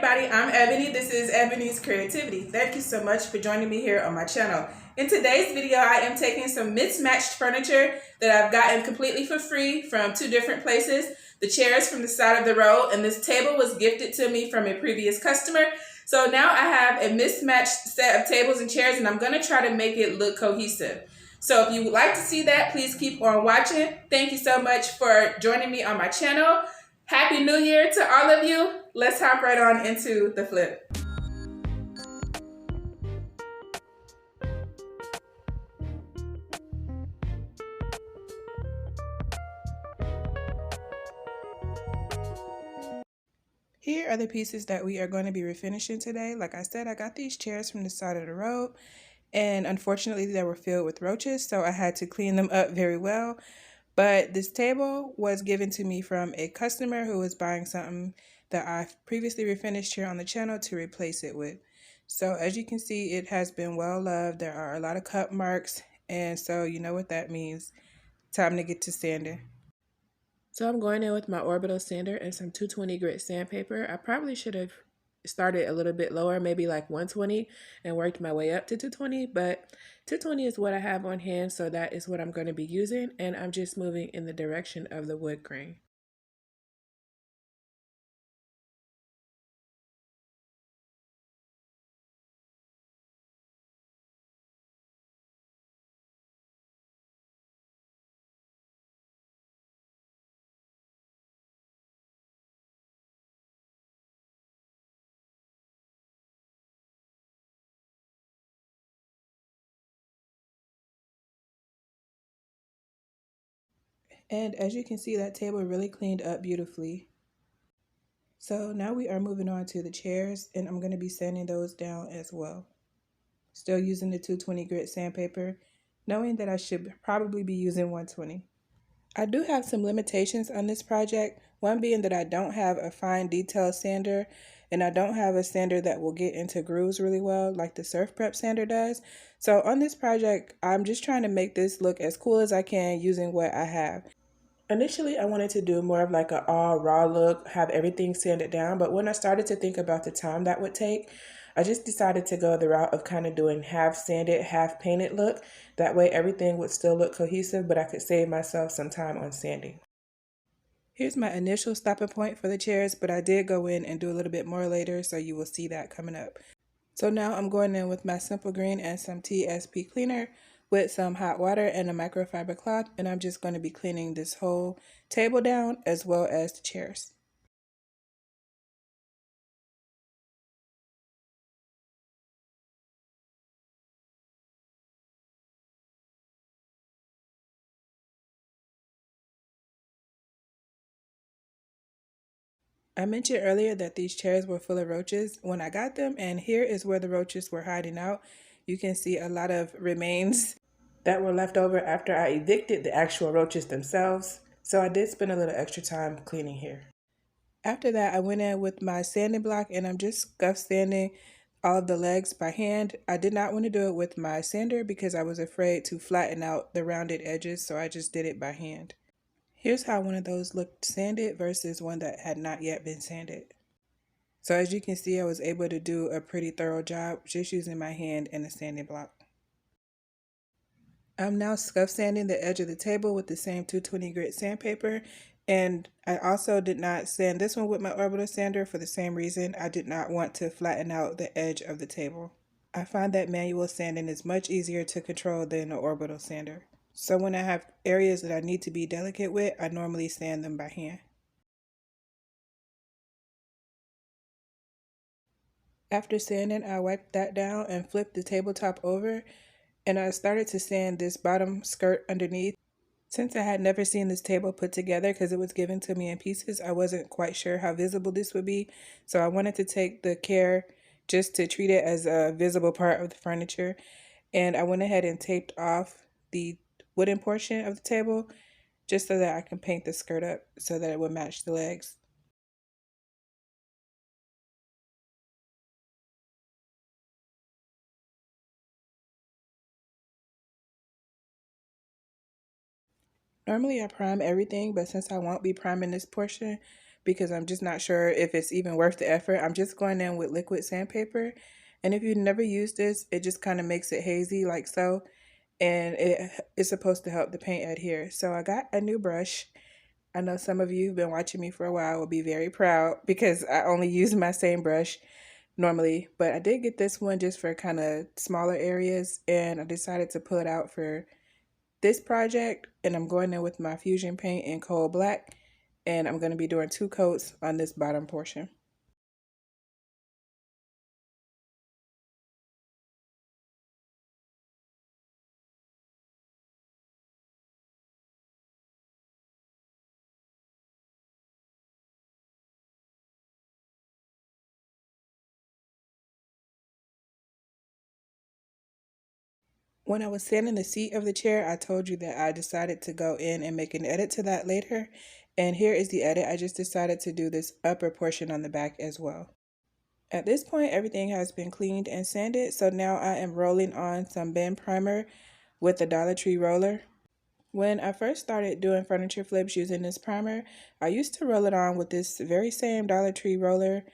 everybody, I'm Ebony. This is Ebony's Creativity. Thank you so much for joining me here on my channel. In today's video, I am taking some mismatched furniture that I've gotten completely for free from two different places. The chairs from the side of the road, and this table was gifted to me from a previous customer. So now I have a mismatched set of tables and chairs, and I'm going to try to make it look cohesive. So if you would like to see that, please keep on watching. Thank you so much for joining me on my channel. Happy New Year to all of you. Let's hop right on into the flip. Here are the pieces that we are going to be refinishing today. Like I said, I got these chairs from the side of the road, and unfortunately they were filled with roaches, so I had to clean them up very well. But this table was given to me from a customer who was buying something that I've previously refinished here on the channel to replace it with. So as you can see, it has been well loved. There are a lot of cut marks, and so you know what that means. Time to get to sanding. So I'm going in with my orbital sander and some 220 grit sandpaper. I probably should have started a little bit lower, maybe like 120, and worked my way up to 220, but 220 is what I have on hand, so that is what I'm going to be using, and I'm just moving in the direction of the wood grain. And as you can see, that table really cleaned up beautifully. So now we are moving on to the chairs, and I'm going to be sanding those down as well. Still using the 220 grit sandpaper, knowing that I should probably be using 120. I do have some limitations on this project, one being that I don't have a fine detail sander, and I don't have a sander that will get into grooves really well like the Surf Prep sander does. So on this project, I'm just trying to make this look as cool as I can using what I have. Initially, I wanted to do more of like an all raw look, have everything sanded down, but when I started to think about the time that would take, I just decided to go the route of kind of doing half sanded, half painted look. That way everything would still look cohesive, but I could save myself some time on sanding. Here's my initial stopping point for the chairs, but I did go in and do a little bit more later, so you will see that coming up. So now I'm going in with my Simple Green and some TSP cleaner with some hot water and a microfiber cloth, and I'm just going to be cleaning this whole table down as well as the chairs. I mentioned earlier that these chairs were full of roaches when I got them, and here is where the roaches were hiding out. You can see a lot of remains that were left over after I evicted the actual roaches themselves, so I did spend a little extra time cleaning here. After that, I went in with my sanding block, and I'm just scuff sanding all of the legs by hand. I did not want to do it with my sander because I was afraid to flatten out the rounded edges, so I just did it by hand. Here's how one of those looked sanded versus one that had not yet been sanded. So as you can see, I was able to do a pretty thorough job just using my hand and a sanding block. I'm now scuff sanding the edge of the table with the same 220 grit sandpaper, and I also did not sand this one with my orbital sander for the same reason. I did not want to flatten out the edge of the table. I find that manual sanding is much easier to control than an orbital sander. So when I have areas that I need to be delicate with, I normally sand them by hand. After sanding, I wiped that down and flipped the tabletop over, and I started to sand this bottom skirt underneath. Since I had never seen this table put together because it was given to me in pieces, I wasn't quite sure how visible this would be. So I wanted to take the care just to treat it as a visible part of the furniture. And I went ahead and taped off the wooden portion of the table just so that I can paint the skirt up so that it would match the legs. Normally I prime everything, but since I won't be priming this portion, because I'm just not sure if it's even worth the effort. I'm just going in with liquid sandpaper. And if you've never used this, it just kind of makes it hazy like so. And it is supposed to help the paint adhere. So I got a new brush. I know some of you who've been watching me for a while will be very proud because I only use my same brush normally, but I did get this one just for kind of smaller areas, and I decided to pull it out for this project. And I'm going in with my Fusion paint in coal black, and I'm going to be doing 2 coats on this bottom portion. When I was sanding the seat of the chair, I told you that I decided to go in and make an edit to that later. And here is the edit. I just decided to do this upper portion on the back as well. At this point, everything has been cleaned and sanded. So now I am rolling on some bend primer with the Dollar Tree roller. When I first started doing furniture flips using this primer, I used to roll it on with this very same Dollar Tree roller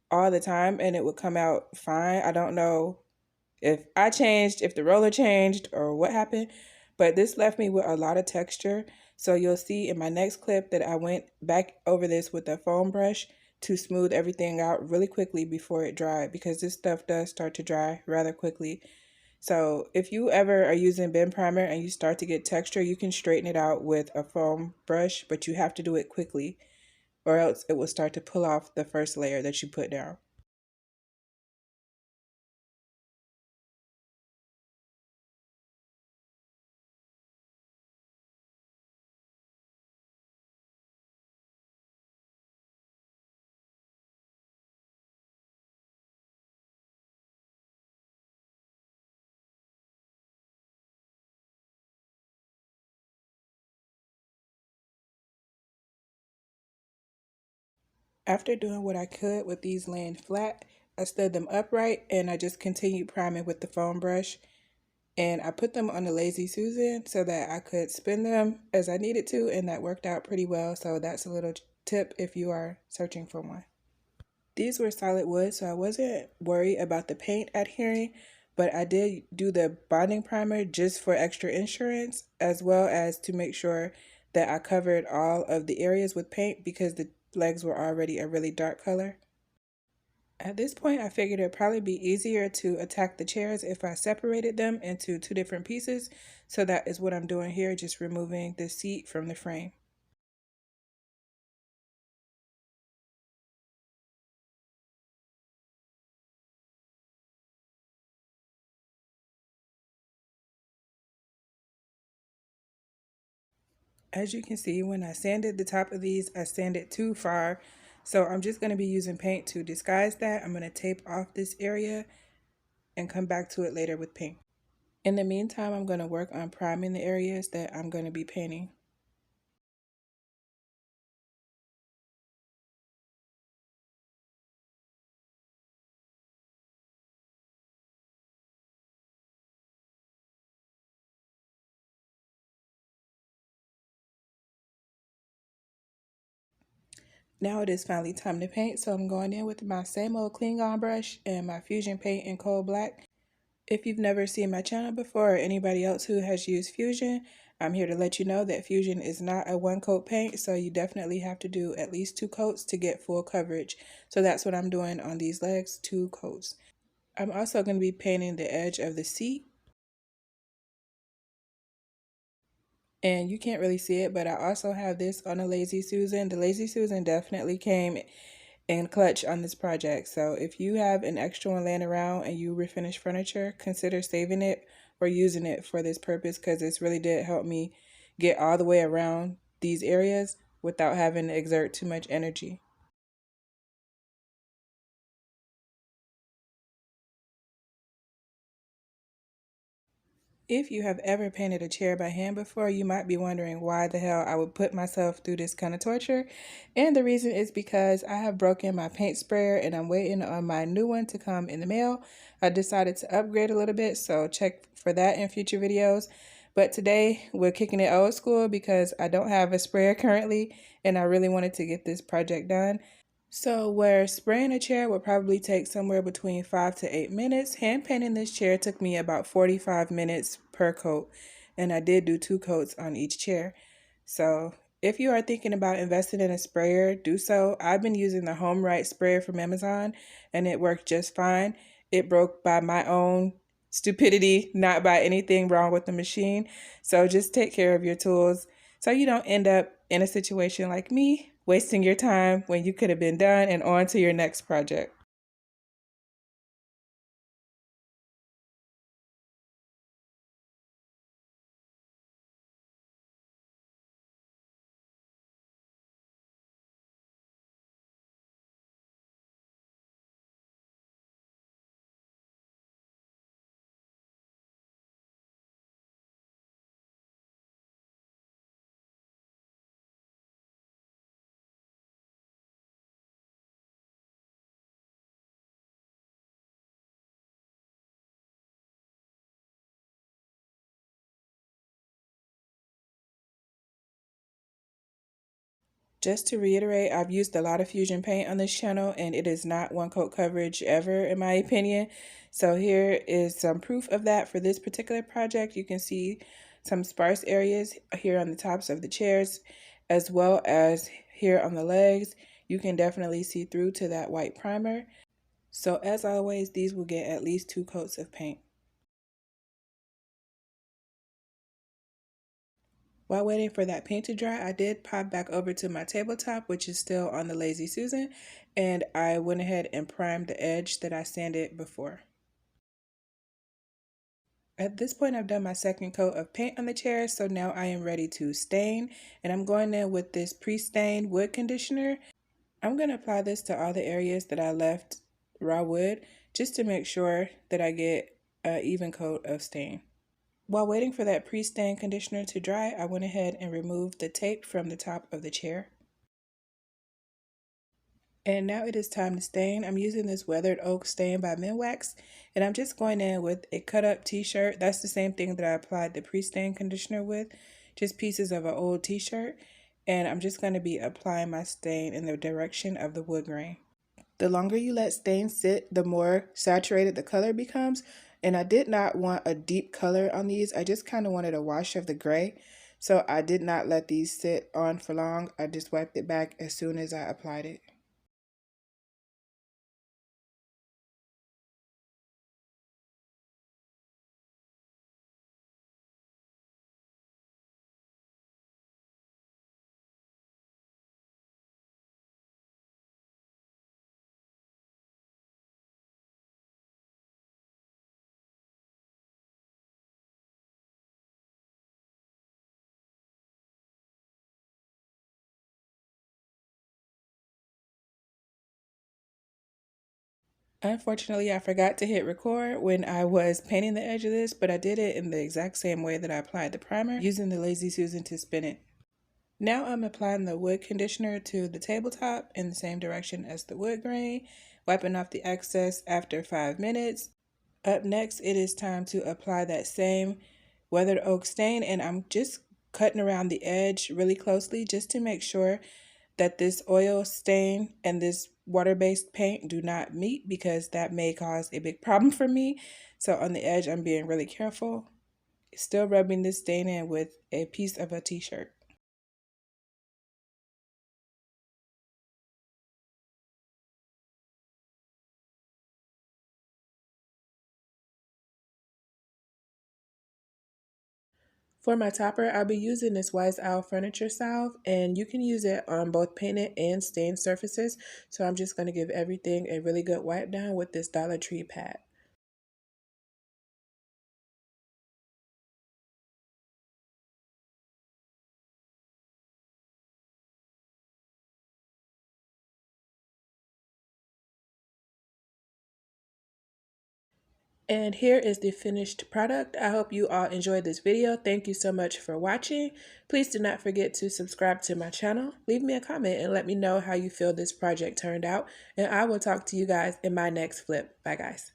all the time, and it would come out fine. I don't know if I changed, if the roller changed, or what happened, but this left me with a lot of texture. So you'll see in my next clip that I went back over this with a foam brush to smooth everything out really quickly before it dried, because this stuff does start to dry rather quickly. So if you ever are using bend primer and you start to get texture, you can straighten it out with a foam brush, but you have to do it quickly or else it will start to pull off the first layer that you put down. After doing what I could with these laying flat, I stood them upright and I just continued priming with the foam brush. And I put them on the Lazy Susan so that I could spin them as I needed to, and that worked out pretty well. So that's a little tip if you are searching for one. These were solid wood, so I wasn't worried about the paint adhering, but I did do the bonding primer just for extra insurance, as well as to make sure that I covered all of the areas with paint because the legs were already a really dark color. At this point, I figured it'd probably be easier to attack the chairs if I separated them into 2 different pieces. So that is what I'm doing here, just removing the seat from the frame. As you can see, when I sanded the top of these, I sanded too far. So I'm just going to be using paint to disguise that. I'm going to tape off this area and come back to it later with paint. In the meantime, I'm going to work on priming the areas that I'm going to be painting. Now it is finally time to paint, so I'm going in with my same old clean on brush and my Fusion paint in coal black. If you've never seen my channel before or anybody else who has used Fusion, I'm here to let you know that Fusion is not a 1-coat paint, so you definitely have to do at least 2 coats to get full coverage. So that's what I'm doing on these legs, 2 coats. I'm also going to be painting the edge of the seat. And you can't really see it, but I also have this on a Lazy Susan. The Lazy Susan definitely came in clutch on this project. So if you have an extra one laying around and you refinish furniture, consider saving it or using it for this purpose, because this really did help me get all the way around these areas without having to exert too much energy. If you have ever painted a chair by hand before, you might be wondering why the hell I would put myself through this kind of torture. And the reason is because I have broken my paint sprayer and I'm waiting on my new one to come in the mail. I decided to upgrade a little bit, so check for that in future videos. But today we're kicking it old school because I don't have a sprayer currently and I really wanted to get this project done. So where spraying a chair would probably take somewhere between 5 to 8 minutes, hand painting this chair took me about 45 minutes per coat. And I did do 2 coats on each chair. So if you are thinking about investing in a sprayer, do so. I've been using the Home Right sprayer from Amazon and it worked just fine. It broke by my own stupidity, not by anything wrong with the machine. So just take care of your tools so you don't end up in a situation like me, wasting your time when you could have been done and on to your next project. Just to reiterate, I've used a lot of Fusion paint on this channel and it is not one coat coverage ever in my opinion. So here is some proof of that for this particular project. You can see some sparse areas here on the tops of the chairs as well as here on the legs. You can definitely see through to that white primer. So as always, these will get at least 2 coats of paint. While waiting for that paint to dry, I did pop back over to my tabletop, which is still on the Lazy Susan, and I went ahead and primed the edge that I sanded before. At this point, I've done my second coat of paint on the chair, so now I am ready to stain, and I'm going in with this pre-stained wood conditioner. I'm going to apply this to all the areas that I left raw wood, just to make sure that I get an even coat of stain. While waiting for that pre-stain conditioner to dry, I went ahead and removed the tape from the top of the chair. And now it is time to stain. I'm using this Weathered Oak stain by Minwax, and I'm just going in with a cut up t-shirt. That's the same thing that I applied the pre-stain conditioner with, just pieces of an old t-shirt. And I'm just going to be applying my stain in the direction of the wood grain. The longer you let stain sit, the more saturated the color becomes. And I did not want a deep color on these. I just kind of wanted a wash of the gray. So I did not let these sit on for long. I just wiped it back as soon as I applied it. Unfortunately, I forgot to hit record when I was painting the edge of this, but I did it in the exact same way that I applied the primer, using the Lazy Susan to spin it. Now I'm applying the wood conditioner to the tabletop in the same direction as the wood grain, wiping off the excess after 5 minutes. Up next, it is time to apply that same weathered oak stain, and I'm just cutting around the edge really closely just to make sure that this oil stain and this water-based paint do not meet, because that may cause a big problem for me. So on the edge, I'm being really careful. Still rubbing this stain in with a piece of a t-shirt. For my topper, I'll be using this Wise Owl Furniture Salve, and you can use it on both painted and stained surfaces. So I'm just going to give everything a really good wipe down with this Dollar Tree pad. And here is the finished product. I hope you all enjoyed this video. Thank you so much for watching. Please do not forget to subscribe to my channel. Leave me a comment and let me know how you feel this project turned out. And I will talk to you guys in my next flip. Bye guys.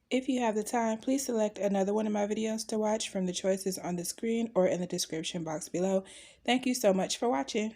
If you have the time, please select another one of my videos to watch from the choices on the screen or in the description box below. Thank you so much for watching.